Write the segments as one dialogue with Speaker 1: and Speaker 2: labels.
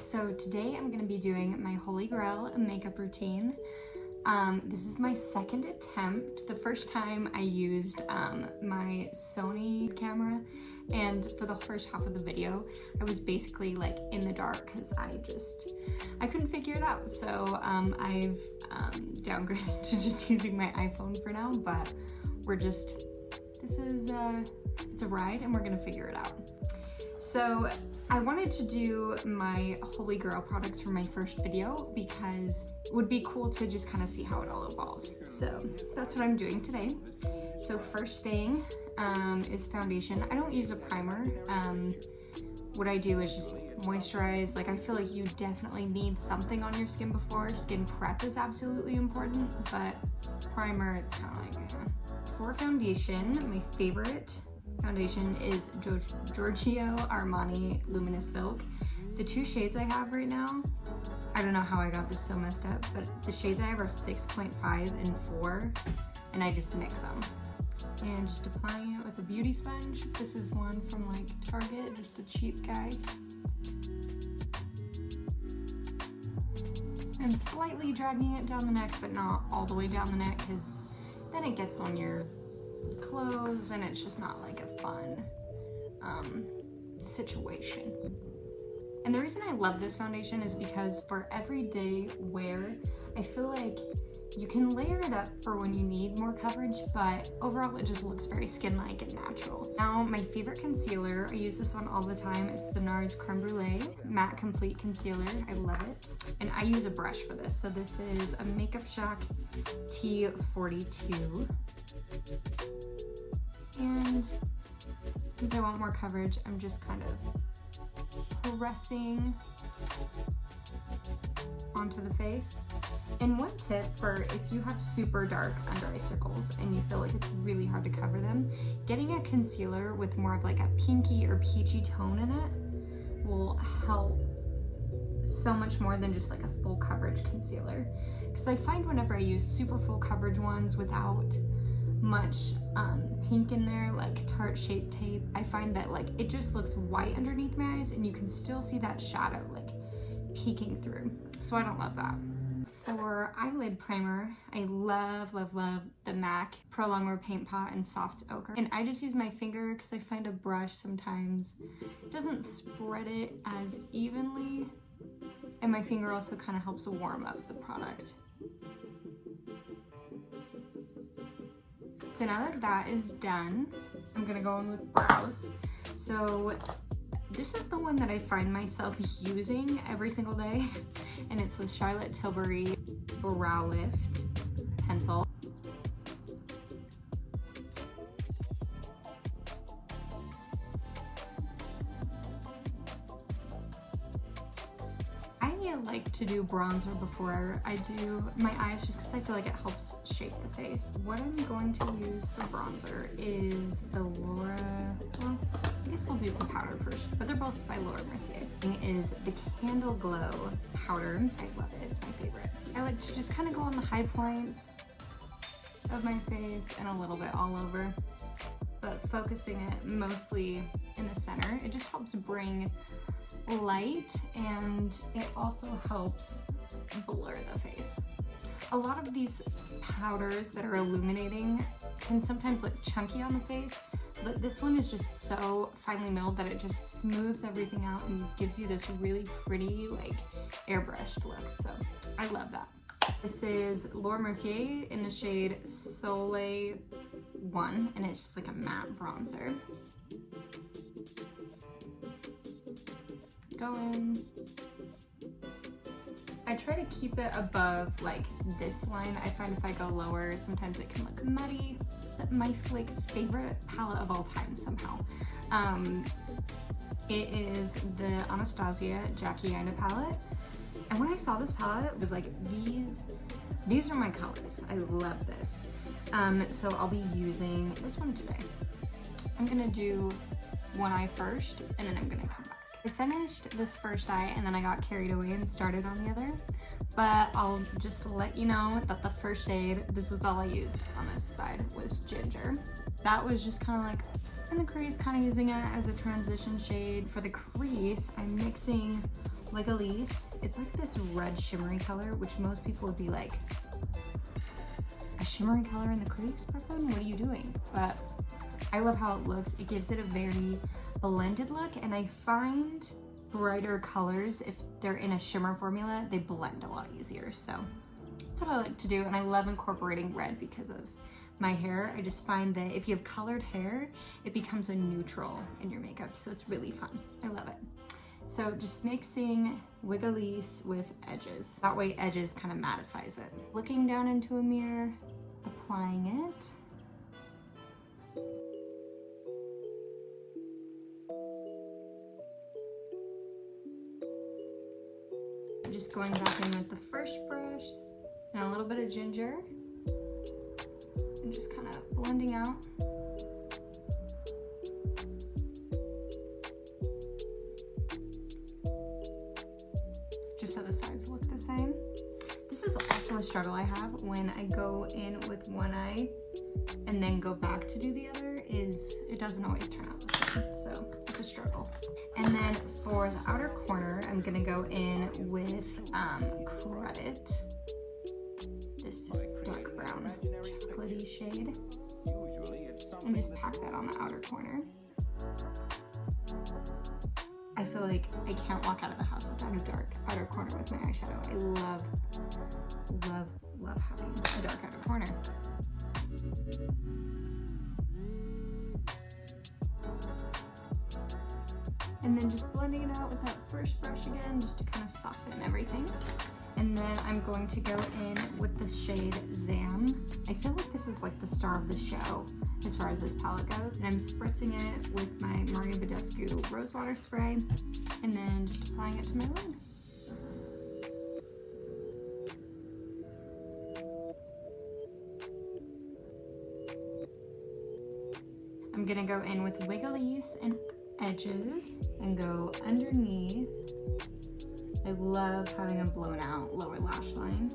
Speaker 1: So today I'm going to be doing my Holy Grail makeup routine. This is my second attempt. The first time I used my Sony camera, and for the first half of the video I was basically like in the dark because I couldn't figure it out. So I've downgraded to just using my iPhone for now, but it's a ride and we're gonna figure it out. So I wanted to do my Holy Grail products for my first video because it would be cool to just kind of see how it all evolves. So that's what I'm doing today. So first thing is foundation. I don't use a primer. What I do is just moisturize. Like, I feel like you definitely need something on your skin before. Skin prep is absolutely important, but primer, it's kind of like, For foundation, my favorite foundation is Giorgio Armani Luminous Silk. The two shades I have right now, I don't know how I got this so messed up, but the shades I have are 6.5 and 4, and I just mix them. And just applying it with a beauty sponge. This is one from like Target, just a cheap guy. And slightly dragging it down the neck, but not all the way down the neck, because then it gets on your clothes and it's just not like a fun situation. And the reason I love this foundation is because for everyday wear, I feel like you can layer it up for when you need more coverage, but overall it just looks very skin-like and natural. Now, my favorite concealer, I use this one all the time. It's the NARS Creme Brulee Matte Complete Concealer. I love it. And I use a brush for this. So this is a Makeup Shack T42. And since I want more coverage, I'm just kind of pressing onto the face. And one tip for if you have super dark under eye circles and you feel like it's really hard to cover them, getting a concealer with more of like a pinky or peachy tone in it will help so much more than just like a full coverage concealer. Because I find whenever I use super full coverage ones without much pink in there, like Tarte Shape Tape, I find that like it just looks white underneath my eyes and you can still see that shadow like peeking through. So I don't love that. For eyelid primer, I love the MAC Pro Longwear Paint Pot in Soft Ochre. And I just use my finger because I find a brush sometimes doesn't spread it as evenly. And my finger also kind of helps warm up the product. So now that that is done, I'm gonna go in with brows. So this is the one that I find myself using every single day, and it's the Charlotte Tilbury Brow Lift pencil. I like to do bronzer before I do my eyes just because I feel like it helps shape the face. What I'm going to use for bronzer is the Laura, well, I guess I'll do some powder first, but they're both by Laura Mercier. Is the Candle Glow powder. I love it, it's my favorite. I like to just kind of go on the high points of my face and a little bit all over, but focusing it mostly in the center. It just helps bring light and it also helps blur the face. A lot of these powders that are illuminating can sometimes look chunky on the face, but this one is just so finely milled that it just smooths everything out and gives you this really pretty, like, airbrushed look. So I love that. This is Laura Mercier in the shade Soleil 1, and it's just like a matte bronzer. Go in. I try to keep it above like this line. I find if I go lower, sometimes it can look muddy. My like favorite palette of all time somehow. It is the Anastasia Jackie Aina palette. And when I saw this palette, it was like, these are my colors. I love this. So I'll be using this one today. I'm gonna do one eye first, and then I'm gonna come back. I finished this first eye and then I got carried away and started on the other, but I'll just let you know that the first shade, this is all I used on this side, was Ginger. That was just kind of like in the crease, kind of using it as a transition shade. For the crease, I'm mixing Wiggly's. It's like this red shimmery color, which most people would be like, a shimmery color in the crease, Brooklyn? What are you doing? But I love how it looks. It gives it a very blended look, and I find brighter colors, if they're in a shimmer formula, they blend a lot easier. So that's what I like to do, and I love incorporating red because of my hair. I just find that if you have colored hair, it becomes a neutral in your makeup, so it's really fun. I love it. So just mixing Wiggly's with edges. That way edges kind of mattifies it. Looking down into a mirror, applying it. Just going back in with the first brush and a little bit of ginger and just kind of blending out. Just so the sides look the same. This is also a struggle I have when I go in with one eye and then go back to do the other, is it doesn't always turn out the same, so it's a struggle. And then for the outer corner, I'm gonna go in with Credit, this dark brown chocolatey shade, and just pack that on the outer corner. I feel like I can't walk out of the house without a dark outer corner with my eyeshadow. I love, love, love having a dark outer corner. And then just blending it out with that first brush again, just to kind of soften everything. And then I'm going to go in with the shade Zam. I feel like this is like the star of the show as far as this palette goes. And I'm spritzing it with my Mario Badescu Rose Water Spray, and then just applying it to my lid. I'm gonna go in with Wiggly's and edges and go underneath. I love having a blown out lower lash line.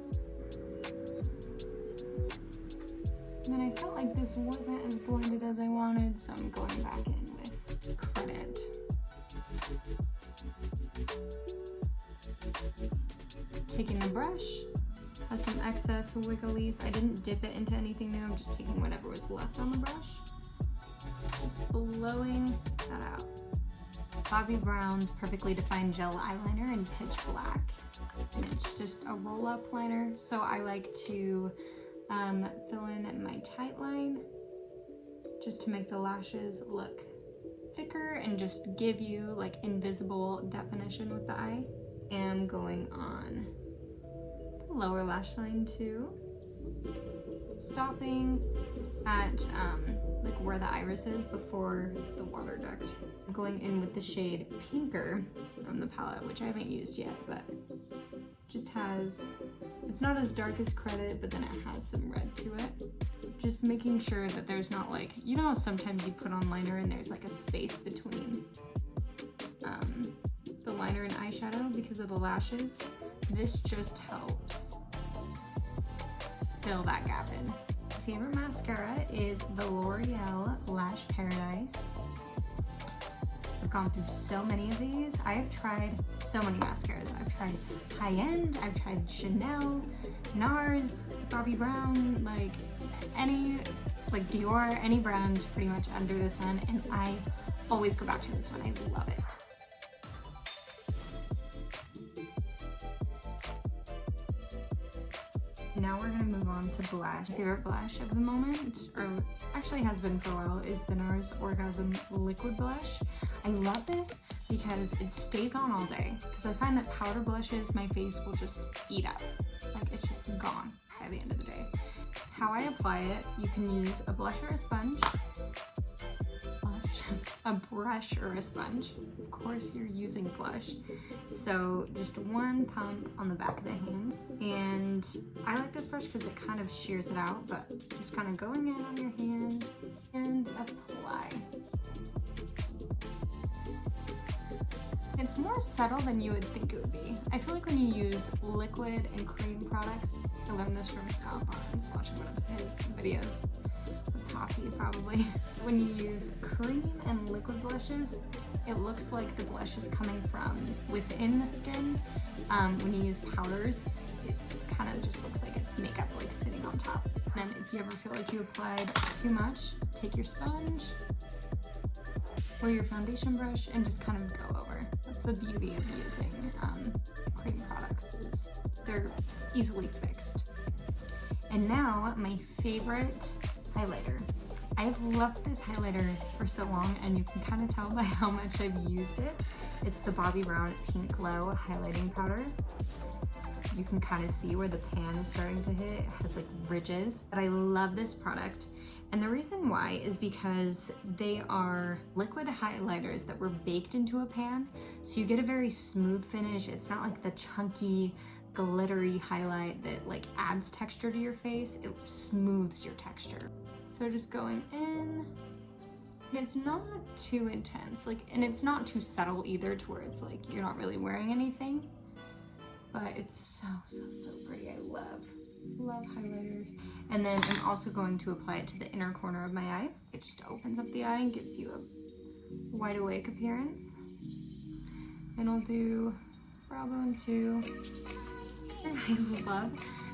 Speaker 1: And then I felt like this wasn't as blended as I wanted, so I'm going back in with Credit. Taking the brush, has some excess Wiggly's. I didn't dip it into anything new, I'm just taking whatever was left on the brush. Just blowing that out. Bobbi Brown's Perfectly Defined Gel Eyeliner in Pitch Black. And it's just a roll-up liner, so I like to fill in my tight line just to make the lashes look thicker and just give you like invisible definition with the eye. And going on the lower lash line too. Stopping at like where the iris is before the water duct. I'm going in with the shade Pinker from the palette, which I haven't used yet, but just has, it's not as dark as Credit, but then it has some red to it. Just making sure that there's not like, you know how sometimes you put on liner and there's like a space between the liner and eyeshadow because of the lashes? This just helps fill that gap in. My favorite mascara is the L'Oreal Lash Paradise. I've gone through so many of these. I have tried so many mascaras. I've tried high-end, I've tried Chanel, NARS, Bobbi Brown, like any, like Dior, any brand pretty much under the sun, and I always go back to this one. I love it. Now we're gonna move on to blush. My favorite blush of the moment, or actually has been for a while, is the NARS Orgasm Liquid Blush. I love this because it stays on all day, because I find that powder blushes my face will just eat up. Like it's just gone by the end of the day. How I apply it, you can use a blush or a sponge. A brush or a sponge. Of course you're using blush. So just one pump on the back of the hand. And I like this brush because it kind of shears it out, but just kind of going in on your hand and apply. It's more subtle than you would think it would be. I feel like when you use liquid and cream products, I learned this from Scott Barnes watching one of his videos. toffee probably. When you use cream and liquid blushes, it looks like the blush is coming from within the skin. When you use powders, it kind of just looks like it's makeup like sitting on top. And then if you ever feel like you applied too much, take your sponge or your foundation brush and just kind of go over. That's the beauty of using cream products, is they're easily fixed. And now my favorite highlighter. I've loved this highlighter for so long, and you can kind of tell by how much I've used it. It's the Bobbi Brown Pink Glow highlighting powder. You can kind of see where the pan is starting to hit. It has like ridges. But I love this product. And the reason why is because they are liquid highlighters that were baked into a pan. So you get a very smooth finish. It's not like the chunky, glittery highlight that like adds texture to your face. It smooths your texture. So just going in, and it's not too intense, like, and it's not too subtle either to where it's like you're not really wearing anything, but it's so pretty. I love highlighter. And then I'm also going to apply it to the inner corner of my eye. It just opens up the eye and gives you a wide awake appearance. And I'll do brow bone too. I love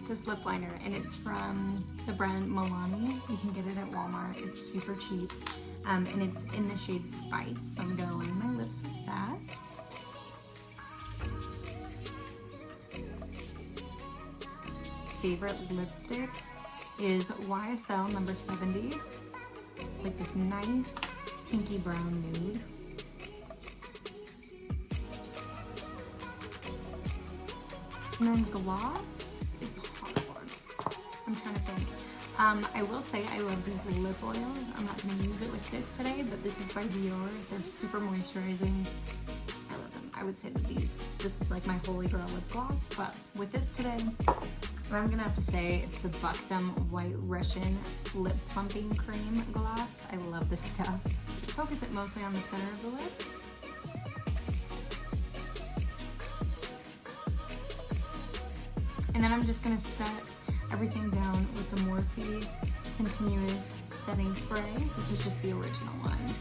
Speaker 1: this lip liner, and it's from the brand Milani. You can get it at Walmart. It's super cheap, and it's in the shade Spice. So I'm gonna line my lips with that. Favorite lipstick is YSL number 70. It's like this nice pinky brown nude. And then gloss is a hard one. I'm trying to think. I will say I love these lip oils. I'm not going to use it with this today, but this is by Dior. They're super moisturizing. I love them. I would say that this is like my holy grail lip gloss, but with this today, I'm going to have to say it's the Buxom White Russian Lip Plumping Cream Gloss. I love this stuff. Focus it mostly on the center of the lips. And then I'm just gonna set everything down with the Morphe Continuous Setting Spray. This is just the original one.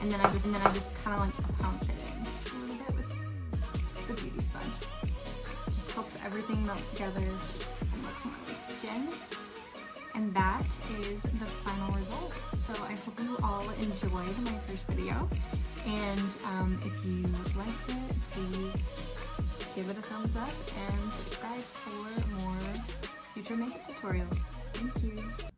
Speaker 1: And then I just kind of like pounce it in a little bit with the beauty sponge. It just helps everything melt together and look more like skin. And that is the final result. So I hope you all enjoyed my first video. And if you liked it, please give it a thumbs up and subscribe for more future makeup tutorials. Thank you.